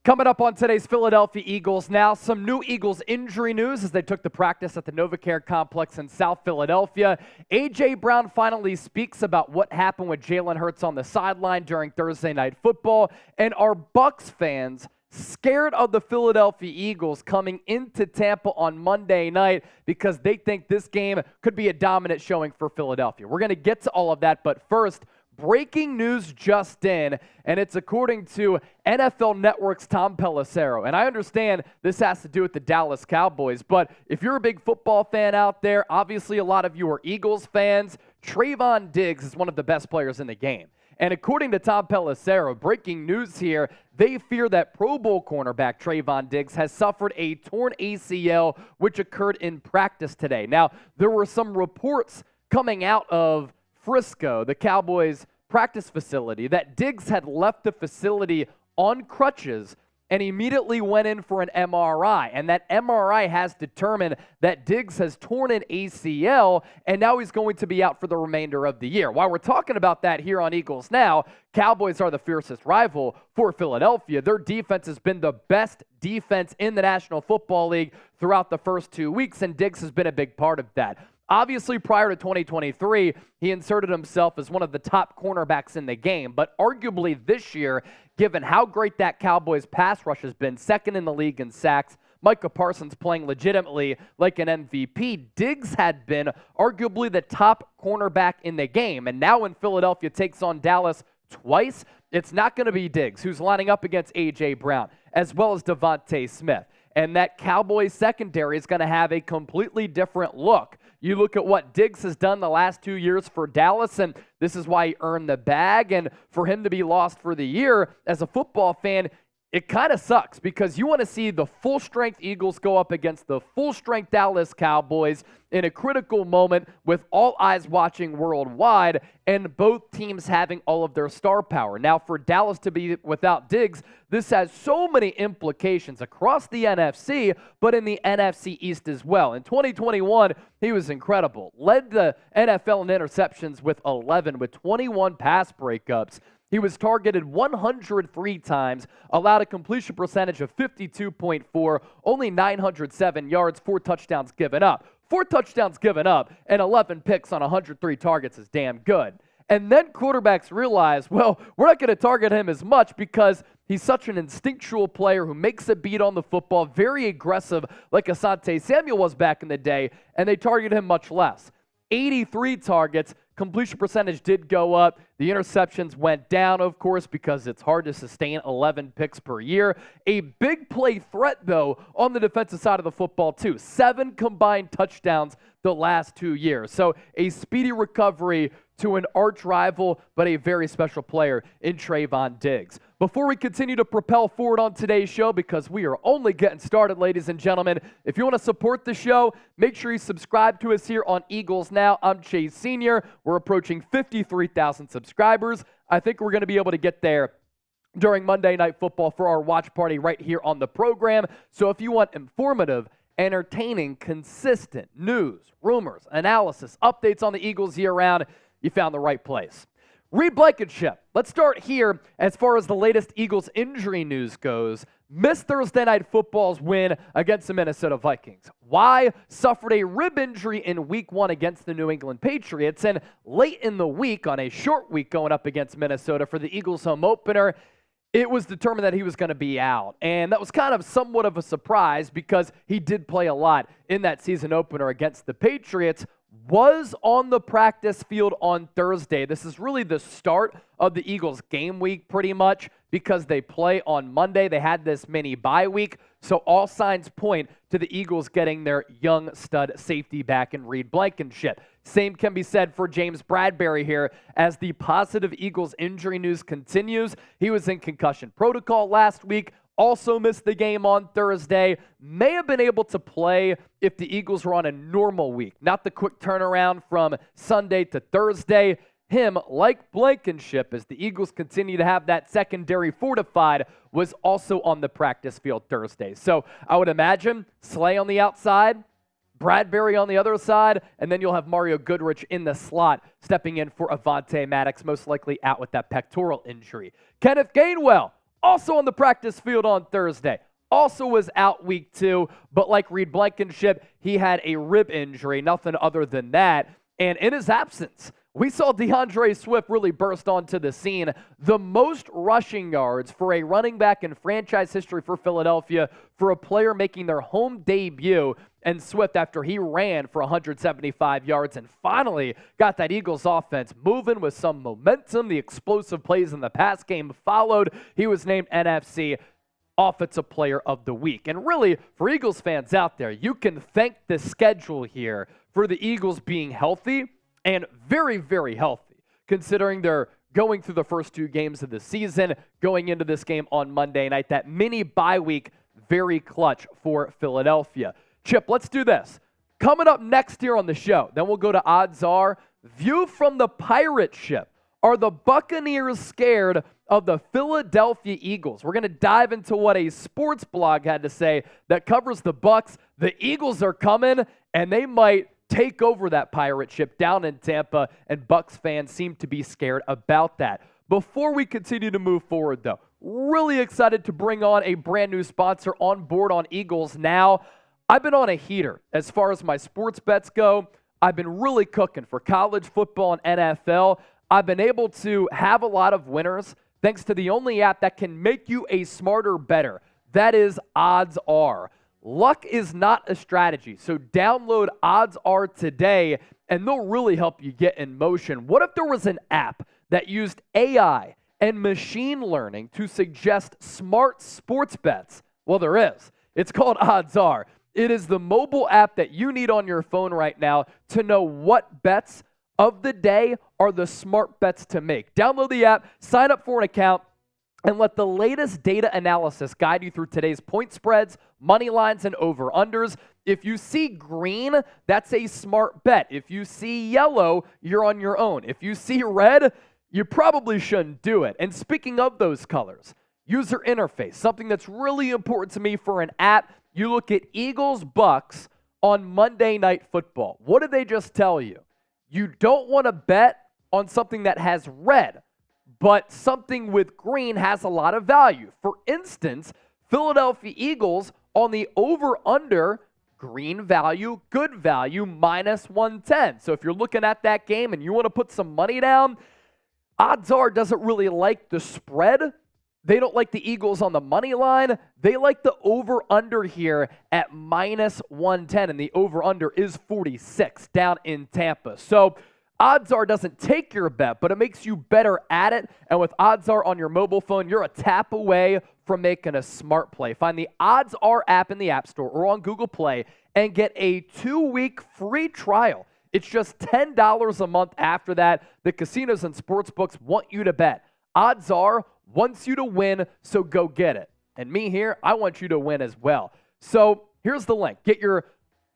Coming up on today's Philadelphia Eagles now, some new Eagles injury news as they took the practice at the NovaCare Complex in South Philadelphia. A.J. Brown finally speaks about what happened with Jalen Hurts on the sideline during Thursday Night Football. And are Bucs fans scared of the Philadelphia Eagles coming into Tampa on Monday night because they think this game could be a dominant showing for Philadelphia? We're going to get to all of that, but first, breaking news just in, and it's according to NFL Network's Tom Pelissero. And I understand this has to do with the Dallas Cowboys, but if you're a big football fan out there, obviously a lot of you are Eagles fans. Trevon Diggs is one of the best players in the game. And according to Tom Pelissero, breaking news here, they fear that Pro Bowl cornerback Trevon Diggs has suffered a torn ACL, which occurred in practice today. Now, there were some reports coming out of Frisco, the Cowboys' practice facility, that Diggs had left the facility on crutches and immediately went in for an MRI. And that MRI has determined that Diggs has torn an ACL, and now he's going to be out for the remainder of the year. While we're talking about that here on Eagles Now, Cowboys are the fiercest rival for Philadelphia. Their defense has been the best defense in the National Football League throughout the first 2 weeks, and Diggs has been a big part of that. Obviously, prior to 2023, he inserted himself as one of the top cornerbacks in the game. But arguably this year, given how great that Cowboys pass rush has been, second in the league in sacks, Micah Parsons playing legitimately like an MVP, Diggs had been arguably the top cornerback in the game. And now when Philadelphia takes on Dallas twice, it's not going to be Diggs, who's lining up against A.J. Brown, as well as Devontae Smith. And that Cowboys secondary is going to have a completely different look. You look at what Diggs has done the last 2 years for Dallas, and this is why he earned the bag. And for him to be lost for the year, as a football fan, it kind of sucks because you want to see the full-strength Eagles go up against the full-strength Dallas Cowboys in a critical moment with all eyes watching worldwide and both teams having all of their star power. Now, for Dallas to be without Diggs, this has so many implications across the NFC, but in the NFC East as well. In 2021, he was incredible. Led the NFL in interceptions with 11 with 21 pass breakups. He was targeted 103 times, allowed a completion percentage of 52.4, only 907 yards, 4 touchdowns given up. 4 touchdowns given up and 11 picks on 103 targets is damn good. And then quarterbacks realize, well, we're not going to target him as much because he's such an instinctual player who makes a beat on the football, very aggressive like Asante Samuel was back in the day, and they target him much less. 83 targets. Completion percentage did go up. The interceptions went down, of course, because it's hard to sustain 11 picks per year. A big play threat, though, on the defensive side of the football, too. 7 combined touchdowns the last 2 years. So a speedy recovery to an arch rival, but a very special player in Trevon Diggs. Before we continue to propel forward on today's show, because we are only getting started, ladies and gentlemen, if you want to support the show, make sure you subscribe to us here on Eagles Now. I'm Chase Sr. We're approaching 53,000 subscribers. I think we're going to be able to get there during Monday Night Football for our watch party right here on the program. So if you want informative, entertaining, consistent news, rumors, analysis, updates on the Eagles year-round, you found the right place. Reed Blankenship. Let's start here as far as the latest Eagles injury news goes. Missed Thursday Night Football's win against the Minnesota Vikings. Why? Suffered a rib injury in Week 1 against the New England Patriots, and late in the week, on a short week going up against Minnesota for the Eagles home opener, it was determined that he was going to be out. And that was kind of somewhat of a surprise because he did play a lot in that season opener against the Patriots. Was on the practice field on Thursday. This is really the start of the Eagles game week pretty much because they play on Monday. They had this mini bye week, so all signs point to the Eagles getting their young stud safety back in Reed Blankenship. Same can be said for James Bradberry here as the positive Eagles injury news continues. He was in concussion protocol last week. Also missed the game on Thursday. May have been able to play if the Eagles were on a normal week, not the quick turnaround from Sunday to Thursday. Him, like Blankenship, as the Eagles continue to have that secondary fortified, was also on the practice field Thursday. So I would imagine Slay on the outside, Bradberry on the other side, and then you'll have Mario Goodrich in the slot stepping in for Avonte Maddox, most likely out with that pectoral injury. Kenneth Gainwell also on the practice field on Thursday. Also was out week 2, but like Reed Blankenship, he had a rib injury, nothing other than that. And in his absence, we saw DeAndre Swift really burst onto the scene. The most rushing yards for a running back in franchise history for Philadelphia for a player making their home debut. And Swift, after he ran for 175 yards and finally got that Eagles offense moving with some momentum, the explosive plays in the pass game followed. He was named NFC Offensive Player of the Week. And really, for Eagles fans out there, you can thank the schedule here for the Eagles being healthy and very, very healthy, considering they're going through the first 2 games of the season, going into this game on Monday night. That mini bye week, very clutch for Philadelphia. Chip, let's do this. Coming up next here on the show, then we'll go to Odds Are. View from the pirate ship. Are the Buccaneers scared of the Philadelphia Eagles? We're going to dive into what a sports blog had to say that covers the Bucs. The Eagles are coming, and they might take over that pirate ship down in Tampa, and Bucs fans seem to be scared about that. Before we continue to move forward, though, really excited to bring on a brand new sponsor on board on Eagles Now. I've been on a heater as far as my sports bets go. I've been really cooking for college football and NFL. I've been able to have a lot of winners thanks to the only app that can make you a smarter bettor. That is Odds Are. Luck is not a strategy, so download Odds Are today, and they'll really help you get in motion. What if there was an app that used AI and machine learning to suggest smart sports bets? Well, there is. It's called Odds Are. It is the mobile app that you need on your phone right now to know what bets of the day are the smart bets to make. Download the app, sign up for an account, and let the latest data analysis guide you through today's point spreads, money lines, and over-unders. If you see green, that's a smart bet. If you see yellow, you're on your own. If you see red, you probably shouldn't do it. And speaking of those colors, user interface, something that's really important to me for an app. You look at Eagles Bucs on Monday Night Football. What did they just tell you? You don't want to bet on something that has red, but something with green has a lot of value. For instance, Philadelphia Eagles on the over-under, green value, good value, minus 110. So if you're looking at that game and you want to put some money down, Odds Are doesn't really like the spread. They don't like the Eagles on the money line. They like the over-under here at minus 110, and the over-under is 46 down in Tampa. So Odds Are doesn't take your bet, but it makes you better at it. And with Odds Are on your mobile phone, you're a tap away from making a smart play. Find the Odds Are app in the App Store or on Google Play and get a 2-week free trial. It's just $10 a month after that. The casinos and sportsbooks want you to bet. Odds Are wants you to win, so go get it. And me here, I want you to win as well. So here's the link. Get your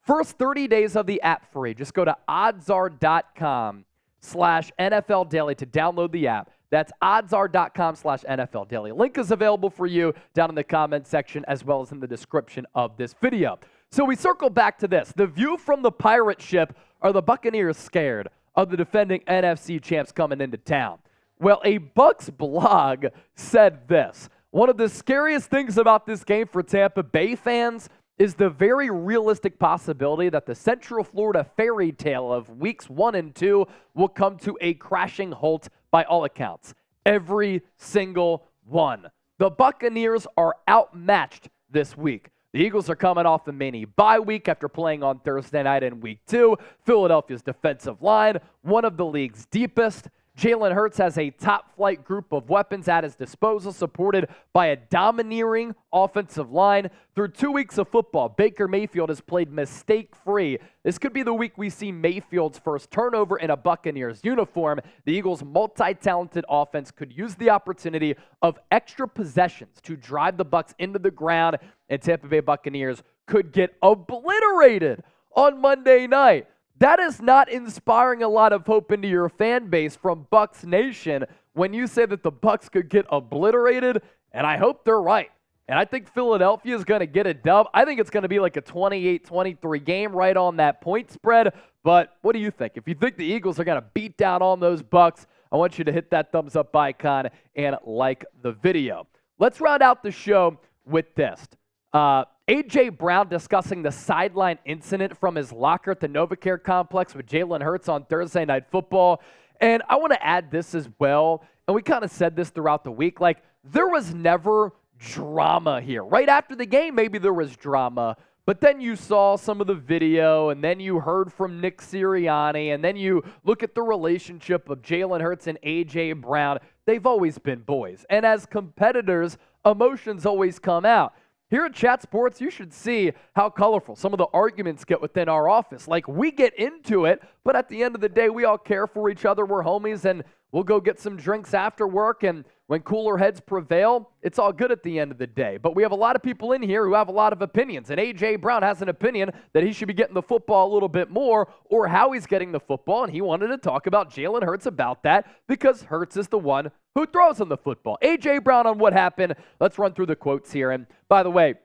first 30 days of the app free. Just go to oddsare.com/NFL Daily to download the app. That's oddsare.com/NFL Daily. Link is available for you down in the comment section as well as in the description of this video. So we circle back to this. The view from the pirate ship. Are the Buccaneers scared of the defending NFC champs coming into town? Well, a Bucs blog said this. One of the scariest things about this game for Tampa Bay fans is the very realistic possibility that the Central Florida fairy tale of weeks 1 and 2 will come to a crashing halt by all accounts. Every single one. The Buccaneers are outmatched this week. The Eagles are coming off the mini bye week after playing on Thursday night in week 2. Philadelphia's defensive line, one of the league's deepest. Jalen Hurts has a top-flight group of weapons at his disposal, supported by a domineering offensive line. Through 2 weeks of football, Baker Mayfield has played mistake-free. This could be the week we see Mayfield's first turnover in a Buccaneers uniform. The Eagles' multi-talented offense could use the opportunity of extra possessions to drive the Bucs into the ground, and Tampa Bay Buccaneers could get obliterated on Monday night. That is not inspiring a lot of hope into your fan base from Bucs Nation when you say that the Bucs could get obliterated, and I hope they're right. And I think Philadelphia is going to get a dub. I think it's going to be like a 28-23 game right on that point spread. But what do you think? If you think the Eagles are going to beat down on those Bucs, I want you to hit that thumbs up icon and like the video. Let's round out the show with this. A.J. Brown discussing the sideline incident from his locker at the NovaCare complex with Jalen Hurts on Thursday Night Football. And I want to add this as well, and we kind of said this throughout the week, like there was never drama here. Right after the game, maybe there was drama, but then you saw some of the video, and then you heard from Nick Sirianni, and then you look at the relationship of Jalen Hurts and A.J. Brown. They've always been boys. And as competitors, emotions always come out. Here at Chat Sports, you should see how colorful some of the arguments get within our office. Like, we get into it, but at the end of the day, we all care for each other. We're homies, and we'll go get some drinks after work, and when cooler heads prevail, it's all good at the end of the day. But we have a lot of people in here who have a lot of opinions, and A.J. Brown has an opinion that he should be getting the football a little bit more or how he's getting the football, and he wanted to talk about Jalen Hurts about that because Hurts is the one who throws him the football. A.J. Brown on what happened. Let's run through the quotes here. And by the way,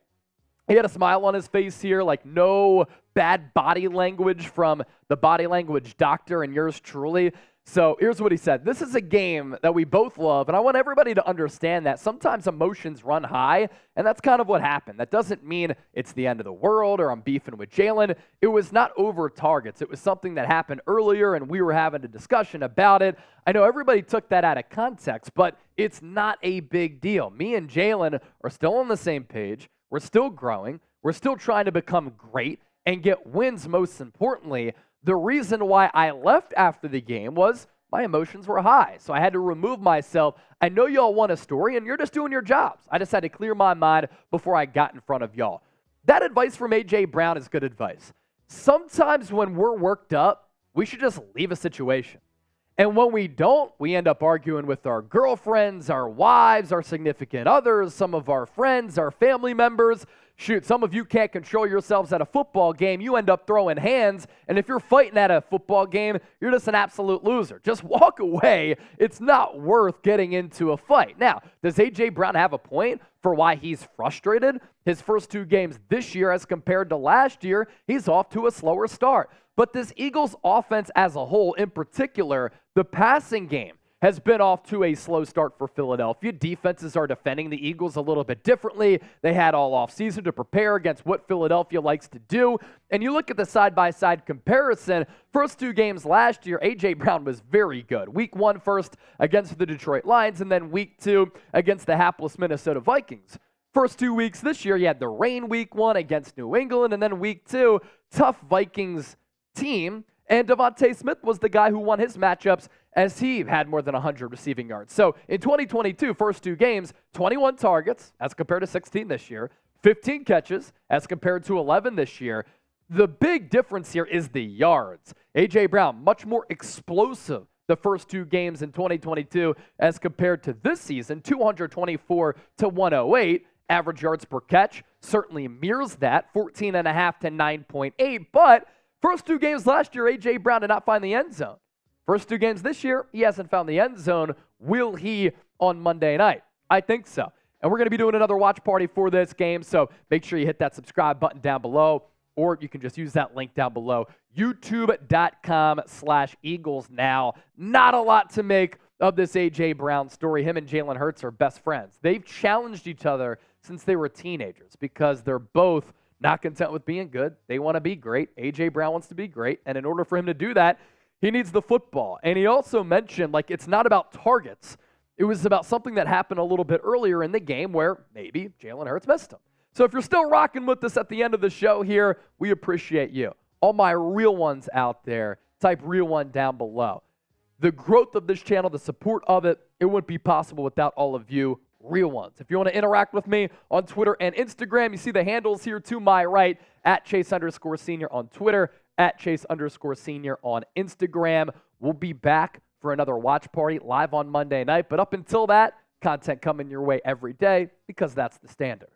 he had a smile on his face here, like no bad body language from the body language doctor and yours truly. So here's what he said. This is a game that we both love, and I want everybody to understand that sometimes emotions run high, and that's kind of what happened. That doesn't mean it's the end of the world or I'm beefing with Jalen. It was not over targets. It was something that happened earlier, and we were having a discussion about it. I know everybody took that out of context, but it's not a big deal. Me and Jalen are still on the same page. We're still growing. We're still trying to become great and get wins, most importantly. The reason why I left after the game was my emotions were high, so I had to remove myself. I know y'all want a story, and you're just doing your jobs. I just had to clear my mind before I got in front of y'all. That advice from A.J. Brown is good advice. Sometimes when we're worked up, we should just leave a situation. And when we don't, we end up arguing with our girlfriends, our wives, our significant others, some of our friends, our family members. Shoot, some of you can't control yourselves at a football game. You end up throwing hands, and if you're fighting at a football game, you're just an absolute loser. Just walk away. It's not worth getting into a fight. Now, does A.J. Brown have a point for why he's frustrated? His first two games this year as compared to last year, he's off to a slower start. But this Eagles offense as a whole, in particular, the passing game, has been off to a slow start for Philadelphia. Defenses are defending the Eagles a little bit differently. They had all offseason to prepare against what Philadelphia likes to do. And you look at the side-by-side comparison, first two games last year, A.J. Brown was very good. Week 1 first against the Detroit Lions, and then week 2 against the hapless Minnesota Vikings. First 2 weeks this year, you had the rain week 1 against New England, and then week 2, tough Vikings team. And Devontae Smith was the guy who won his matchups as he had more than 100 receiving yards. So in 2022, first two games, 21 targets as compared to 16 this year, 15 catches as compared to 11 this year. The big difference here is the yards. A.J. Brown, much more explosive the first two games in 2022 as compared to this season, 224 to 108. Average yards per catch certainly mirrors that, 14.5 to 9.8, but first two games last year, A.J. Brown did not find the end zone. First two games this year, he hasn't found the end zone. Will he on Monday night? I think so. And we're going to be doing another watch party for this game, so make sure you hit that subscribe button down below, or you can just use that link down below, youtube.com/Eagles Now. Not a lot to make of this A.J. Brown story. Him and Jalen Hurts are best friends. They've challenged each other since they were teenagers because they're both not content with being good. They want to be great. A.J. Brown wants to be great. And in order for him to do that, he needs the football. And he also mentioned, like, it's not about targets. It was about something that happened a little bit earlier in the game where maybe Jalen Hurts missed him. So if you're still rocking with us at the end of the show here, we appreciate you. All my real ones out there, type real one down below. The growth of this channel, the support of it, it wouldn't be possible without all of you real ones. If you want to interact with me on Twitter and Instagram, you see the handles here to my right, at Chase_Senior on Twitter, at Chase_Senior on Instagram. We'll be back for another watch party live on Monday night. But up until that, content coming your way every day because that's the standard.